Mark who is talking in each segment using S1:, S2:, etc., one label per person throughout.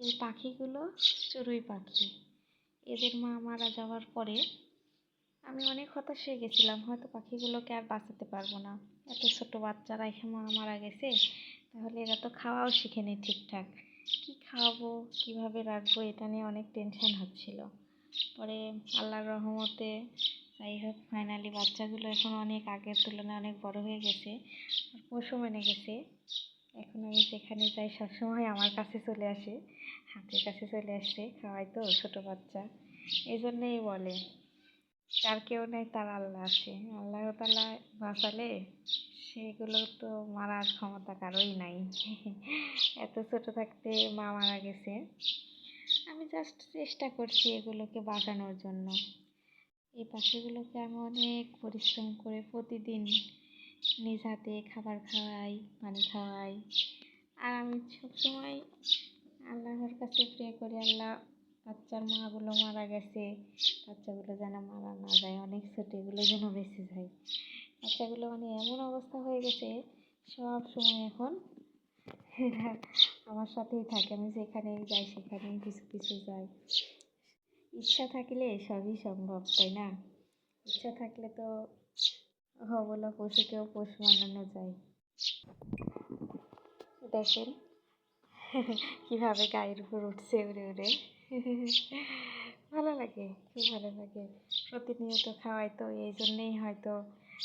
S1: এই পাখিগুলো চড়ুই পাখি। এদের মা মারা যাওয়ার পরে আমি অনেক হতাশ হয়ে গেছিলাম, হয়তো পাখিগুলোকে আর বাঁচাতে পারবো না। এত ছোট বাচ্চারা এখানে মা মারা গেছে, তাহলে এরা তো খাওয়াও শিখেনি ঠিকঠাক। কি খাওয়াবো, কিভাবে রাখবো, এটা নিয়ে অনেক টেনশন হচ্ছিল। পরে আল্লাহর রহমতে যাই হোক ফাইনালি বাচ্চাগুলো এখন অনেক আগের তুলনায় অনেক বড় হয়ে গেছে, আর পোষও মেনে গেছে। এখন আমি যেখানে যাই সবসময় আমার কাছে চলে আসে, হাতের কাছে চলে আসছে, খাওয়াই তো ছোটো বাচ্চা। এই জন্যেই বলে যার কেউ নেই তার আল্লাহ আছে। আল্লাহ তাআলা বাঁচালে সেগুলো তো মারার ক্ষমতা কারোই নাই। এত ছোট থাকতে মা মারা গেছে। আমি জাস্ট চেষ্টা করছি এগুলোকে বাঁচানোর জন্য। এই পাখিগুলোকে আমি অনেক পরিশ্রম করে প্রতিদিন নিজ হাতে খাবার খাওয়াই, পানি খাওয়াই। আর আমি সবসময় আল্লাহর কাছে প্রে করি, আল্লাহ বাচ্চার মাগুলো মারা গেছে, বাচ্চাগুলো যেন মারা না যায়, অনেক ছোট, এগুলো যেন বেঁচে যায়। বাচ্চাগুলো মানে এমন অবস্থা হয়ে গেছে, সব সময় এখন এরা আমার সাথেই থাকে। আমি যেখানেই যাই সেখানেই কিছু কিছু যাই। ইচ্ছা থাকলে সবই সম্ভব, তাই না? ইচ্ছা থাকলে তো অবলা পশুকেও পোষ মানানো যায়। দেখেন কিভাবে গায়ের উপর উঠছে উড়ে উড়ে। ভালো লাগে, খুব ভালো লাগে। প্রতিনিয়ত খাওয়াই তো, এই জন্যেই হয়তো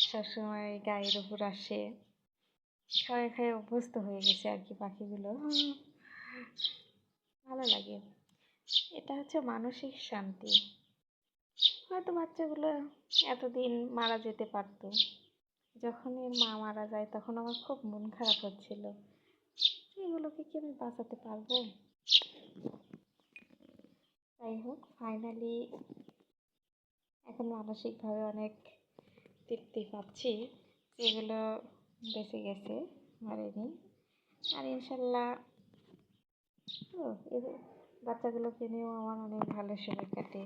S1: সবসময় গায়ের উপর আসে। খাওয়াই খাওয়াই অভ্যস্ত হয়ে গেছে আর কি পাখিগুলো। ভালো লাগে। এটা হচ্ছে মানসিক শান্তি। হয়তো বাচ্চাগুলো এতদিন মারা যেতে পারতো, যখন এর মা মারা যায় তখন আমার খুব মন খারাপ হচ্ছিল, এগুলোকে কি আমি বাঁচাতে পারবো? যাই হোক ফাইনালি এখন মানসিকভাবে অনেক তৃপ্তি পাচ্ছি যেগুলো বেঁচে গেছে, মরেনি। আর ইনশাল্লাহ এই বাচ্চাগুলোকে নিয়েও আমার অনেক ভালো সময় কাটে।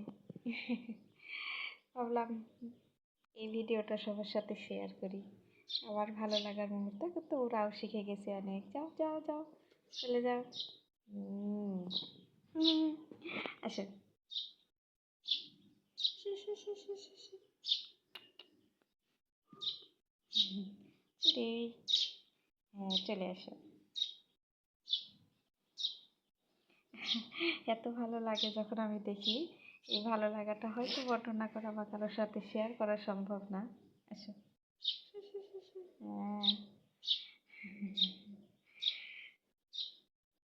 S1: ভাবলাম এই ভিডিওটা সবার সাথে শেয়ার করি। আমার ভালো লাগার মুহূর্ত তো ওরাও শিখে গেছে অনেক। যাও যাও যাও, চলে যাও। আসো, হ্যাঁ চলে আসো। এত ভালো লাগে যখন আমি দেখি। এই ভালো লাগাটা হয়তো বর্ণনা করা বা কারোর সাথে শেয়ার করা সম্ভব না। আসো। হ্যাঁ